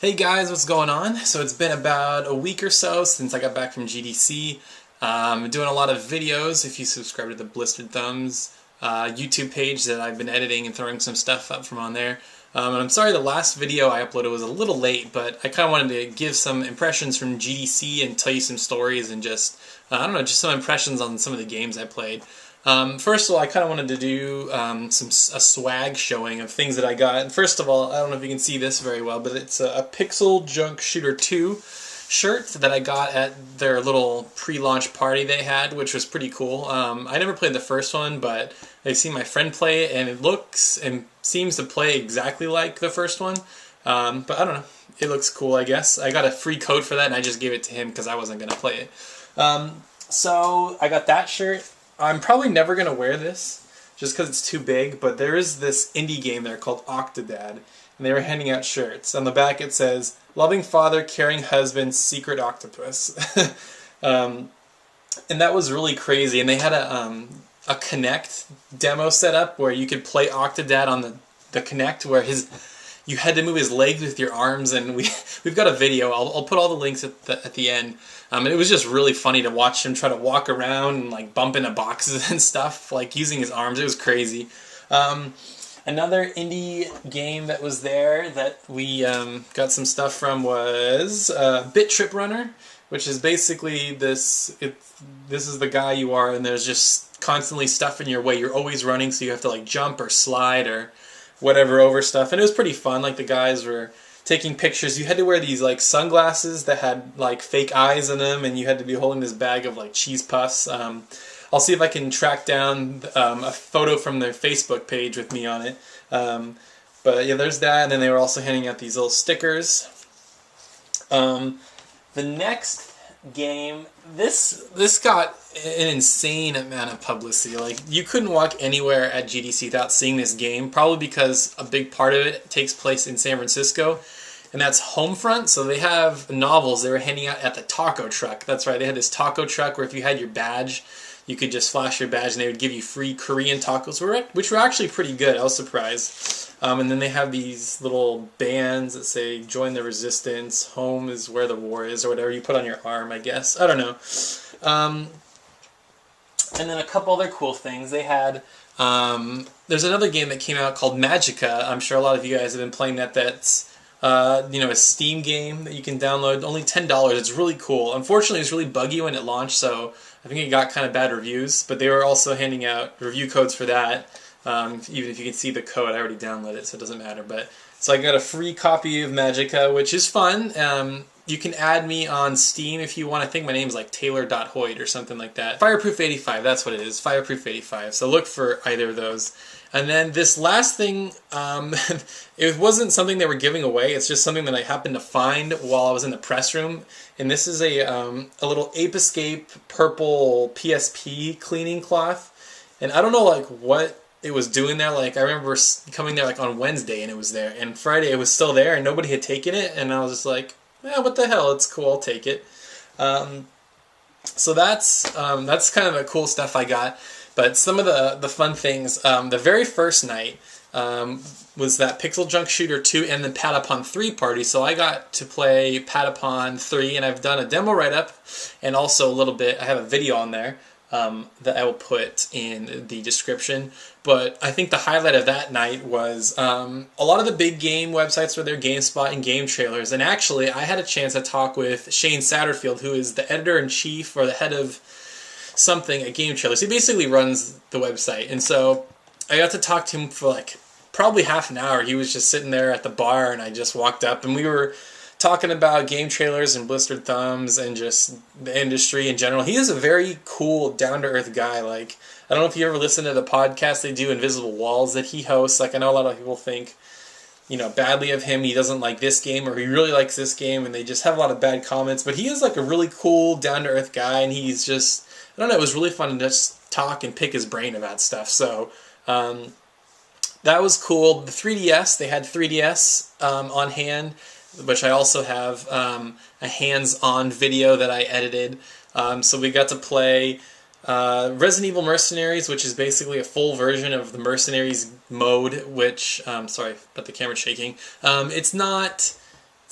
Hey guys, what's going on? So it's been about a week or so since I got back from GDC. I'm doing a lot of videos. If you subscribe to the Blistered Thumbs YouTube page that I've been editing and throwing some stuff up from on there. And I'm sorry the last video I uploaded was a little late, but I kind of wanted to give some impressions from GDC and tell you some stories and just, I don't know, just some impressions on some of the games I played. First of all, I kind of wanted to do a swag showing of things that I got. And first of all, I don't know if you can see this very well, but it's a Pixel Junk Shooter 2 shirt that I got at their little pre-launch party they had, which was pretty cool. I never played the first one, but I've seen my friend play it, and it looks and seems to play exactly like the first one. But I don't know. It looks cool, I guess. I got a free code for that, and I just gave it to him because I wasn't going to play it. So I got that shirt. I'm probably never going to wear this just because it's too big, but there is this indie game there called Octodad, and they were handing out shirts. On the back it says, "Loving father, caring husband, secret octopus." And that was really crazy, and they had a Kinect demo set up where you could play Octodad on the Kinect, where you had to move his legs with your arms, and we've got a video. I'll put all the links at the end. And it was just really funny to watch him try to walk around and like bump into boxes and stuff, like using his arms. It was crazy. Another indie game that was there that we got some stuff from was Bit Trip Runner, which is basically this is the guy you are, and there's just constantly stuff in your way. You're always running, so you have to like jump or slide or whatever over stuff, and it was pretty fun. Like the guys were taking pictures. You had to wear these like sunglasses that had like fake eyes in them, and you had to be holding this bag of like cheese puffs. I'll see if I can track down a photo from their Facebook page with me on it. But yeah, there's that, and then they were also handing out these little stickers. The next game, this got an insane amount of publicity. Like, you couldn't walk anywhere at GDC without seeing this game, probably because a big part of it takes place in San Francisco, and that's Homefront. So they have novels they were handing out at the taco truck. That's right, they had this taco truck where if you had your badge, you could just flash your badge and they would give you free Korean tacos, which were actually pretty good. I was surprised. And then they have these little bands that say, "Join the resistance, home is where the war is," or whatever you put on your arm, I guess. I don't know. And then a couple other cool things. They had, there's another game that came out called Magica. I'm sure a lot of you guys have been playing that. That's a Steam game that you can download. Only $10. It's really cool. Unfortunately, it was really buggy when it launched, so I think it got kind of bad reviews. But they were also handing out review codes for that. Even if you can see the code, I already downloaded it, so it doesn't matter. But so I got a free copy of Magica, which is fun. You can add me on Steam if you want. I think my name's like Taylor.Hoyt or something like that. Fireproof85, that's what it is. Fireproof85. So look for either of those. And then this last thing, it wasn't something they were giving away. It's just something that I happened to find while I was in the press room. And this is a little Ape Escape purple PSP cleaning cloth. And I don't know like what it was doing there. Like, I remember coming there like on Wednesday and it was there. And Friday it was still there and nobody had taken it. And I was just like, yeah, what the hell? It's cool. I'll take it. So that's kind of the cool stuff I got. But some of the fun things, the very first night was that Pixel Junk Shooter 2 and the Patapon 3 party. So I got to play Patapon 3, and I've done a demo write-up, and also a little bit, I have a video on there that I will put in the description. But I think the highlight of that night was a lot of the big game websites were there, GameSpot and Game Trailers. And actually, I had a chance to talk with Shane Satterfield, who is the editor-in-chief or the head of something at Game Trailers. He basically runs the website. And so I got to talk to him for like probably half an hour. He was just sitting there at the bar, and I just walked up, and we were talking about Game Trailers and Blistered Thumbs and just the industry in general. He is a very cool, down-to-earth guy. Like, I don't know if you ever listen to the podcast they do, Invisible Walls, that he hosts. Like, I know a lot of people think, badly of him. He doesn't like this game, or he really likes this game, and they just have a lot of bad comments. But he is like a really cool, down-to-earth guy, and he's just, I don't know, it was really fun to just talk and pick his brain about stuff. So, that was cool. The 3DS, they had 3DS on hand, which I also have a hands-on video that I edited. So we got to play Resident Evil Mercenaries, which is basically a full version of the Mercenaries mode, which, sorry about the camera shaking. It's not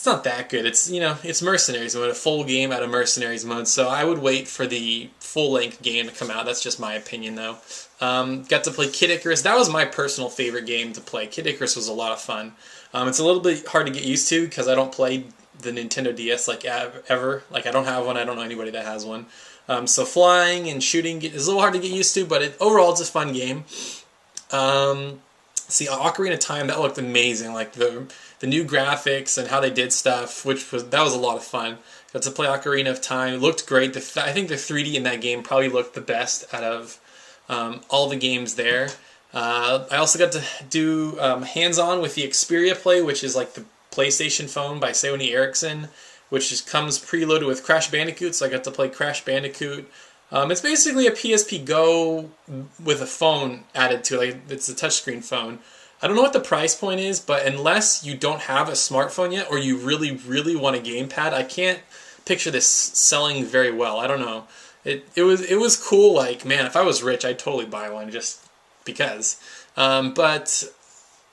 it's not that good. It's, you know, it's Mercenaries mode, a full game out of Mercenaries mode, so I would wait for the full-length game to come out. That's just my opinion, though. Got to play Kid Icarus. That was my personal favorite game to play. Kid Icarus was a lot of fun. It's a little bit hard to get used to because I don't play the Nintendo DS like ever. Like, I don't have one. I don't know anybody that has one. So flying and shooting is a little hard to get used to, but overall it's a fun game. See, Ocarina of Time, that looked amazing. Like the new graphics and how they did stuff, that was a lot of fun. Got to play Ocarina of Time. It looked great. I think the 3D in that game probably looked the best out of all the games there. I also got to do hands-on with the Xperia Play, which is like the PlayStation phone by Sony Ericsson, which comes preloaded with Crash Bandicoot, so I got to play Crash Bandicoot. It's basically a PSP Go with a phone added to it. Like, it's a touchscreen phone. I don't know what the price point is, but unless you don't have a smartphone yet or you really, really want a gamepad, I can't picture this selling very well. I don't know. It was cool. Like, man, if I was rich, I'd totally buy one just because. But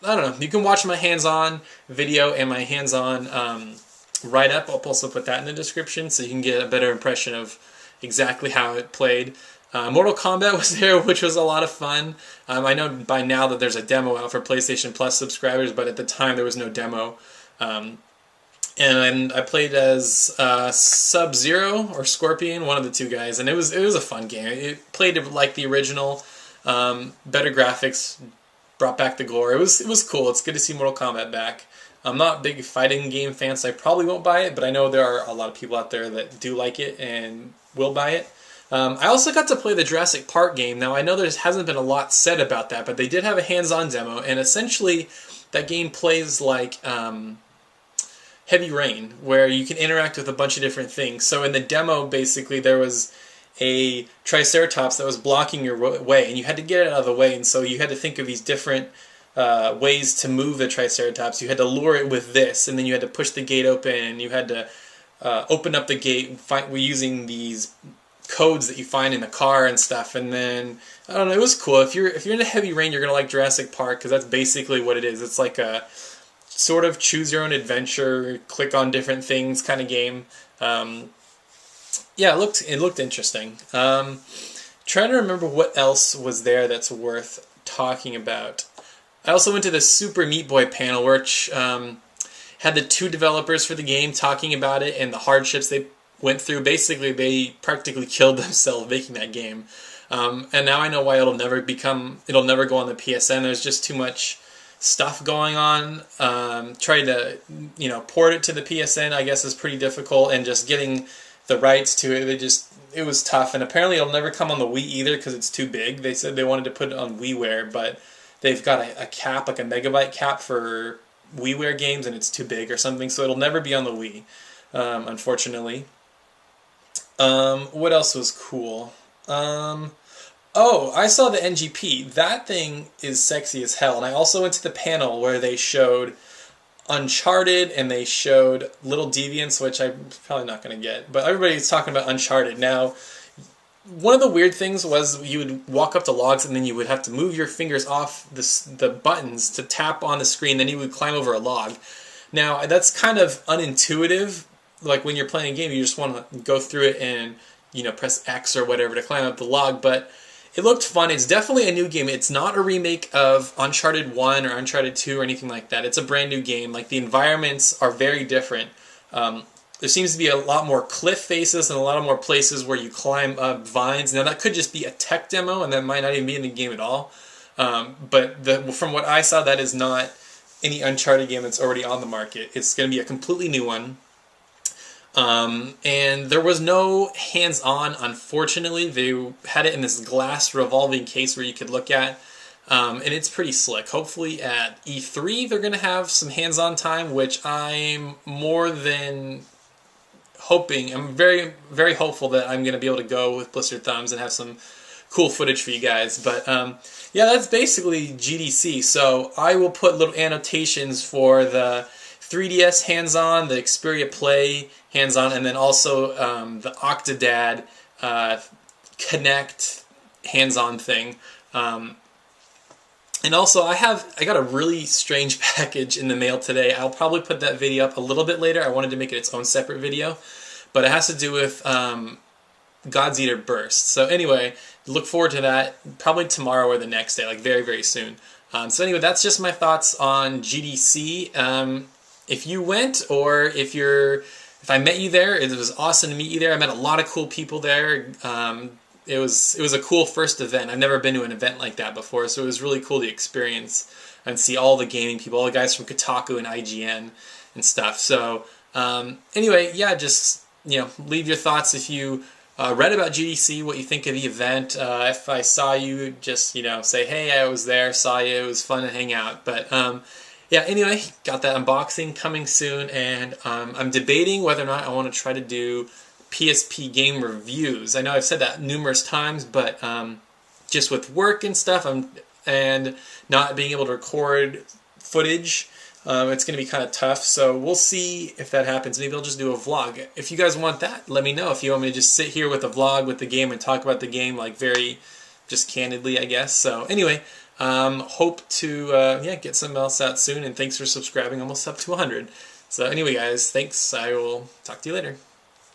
I don't know. You can watch my hands-on video and my hands-on write-up. I'll also put that in the description so you can get a better impression of exactly how it played. Mortal Kombat was there, which was a lot of fun. I know by now that there's a demo out for PlayStation Plus subscribers, but at the time there was no demo. And I played as Sub-Zero or Scorpion, one of the two guys, and it was a fun game. It played like the original, better graphics, brought back the gore. It was cool. It's good to see Mortal Kombat back. I'm not a big fighting game fan, so I probably won't buy it, but I know there are a lot of people out there that do like it and will buy it. I also got to play the Jurassic Park game. Now, I know there hasn't been a lot said about that, but they did have a hands-on demo, and essentially that game plays like Heavy Rain, where you can interact with a bunch of different things. So in the demo, basically, there was a Triceratops that was blocking your way, and you had to get it out of the way, and so you had to think of these different ways to move the Triceratops. You had to lure it with this, and then you had to push the gate open, and you had to open up the gate using these codes that you find in the car and stuff. And then, I don't know, it was cool. If you're into Heavy Rain, you're going to like Jurassic Park, because that's basically what it is. It's like a sort of choose your own adventure, click on different things kind of game. Yeah, it looked interesting. Trying to remember what else was there that's worth talking about. I also went to the Super Meat Boy panel, which had the two developers for the game talking about it and the hardships they went through. Basically, they practically killed themselves making that game. And now I know why it'll never go on the PSN. There's just too much stuff going on. Trying to, port it to the PSN, I guess, is pretty difficult, and just getting the rights to it, it was tough. And apparently it'll never come on the Wii either because it's too big. They said they wanted to put it on WiiWare, but they've got a cap, like a megabyte cap for WiiWare games, and it's too big or something, so it'll never be on the Wii, unfortunately. What else was cool? Oh, I saw the NGP. That thing is sexy as hell. And I also went to the panel where they showed Uncharted and they showed Little Deviants, which I'm probably not going to get. But everybody's talking about Uncharted. Now, one of the weird things was you would walk up to logs and then you would have to move your fingers off the buttons to tap on the screen. Then you would climb over a log. Now, that's kind of unintuitive. Like when you're playing a game, you just want to go through it and, press X or whatever to climb up the log. But it looked fun. It's definitely a new game. It's not a remake of Uncharted 1 or Uncharted 2 or anything like that. It's a brand new game. Like, the environments are very different. There seems to be a lot more cliff faces and a lot of more places where you climb up vines. Now, that could just be a tech demo, and that might not even be in the game at all. But from what I saw, that is not any Uncharted game that's already on the market. It's going to be a completely new one. And there was no hands-on, unfortunately. They had it in this glass revolving case where you could look at, and it's pretty slick. Hopefully at E3 they're going to have some hands-on time, which I'm more than hoping. I'm very, very hopeful that I'm going to be able to go with blistered thumbs and have some cool footage for you guys. But yeah, that's basically GDC. So I will put little annotations for the 3DS hands-on, the Xperia Play hands-on, and then also the Octodad Connect hands-on thing. And also, I got a really strange package in the mail today. I'll probably put that video up a little bit later. I wanted to make it its own separate video, but it has to do with God's Eater Burst. So anyway, look forward to that probably tomorrow or the next day, like very, very soon. So anyway, that's just my thoughts on GDC. If you went, or if I met you there, it was awesome to meet you there. I met a lot of cool people there. It was a cool first event. I've never been to an event like that before, so it was really cool to experience and see all the gaming people, all the guys from Kotaku and IGN and stuff. So anyway, yeah, just leave your thoughts if you read about GDC, what you think of the event. If I saw you, just say, hey, I was there, saw you, it was fun to hang out. But yeah, anyway, got that unboxing coming soon, and I'm debating whether or not I want to try to do PSP game reviews. I know I've said that numerous times, but just with work and stuff, and not being able to record footage, it's going to be kind of tough. So we'll see if that happens. Maybe I'll just do a vlog. If you guys want that, let me know. If you want me to just sit here with a vlog with the game and talk about the game, like very just candidly, I guess. So anyway, hope to get something else out soon, and thanks for subscribing, almost up to 100. So anyway, guys, thanks. I will talk to you later.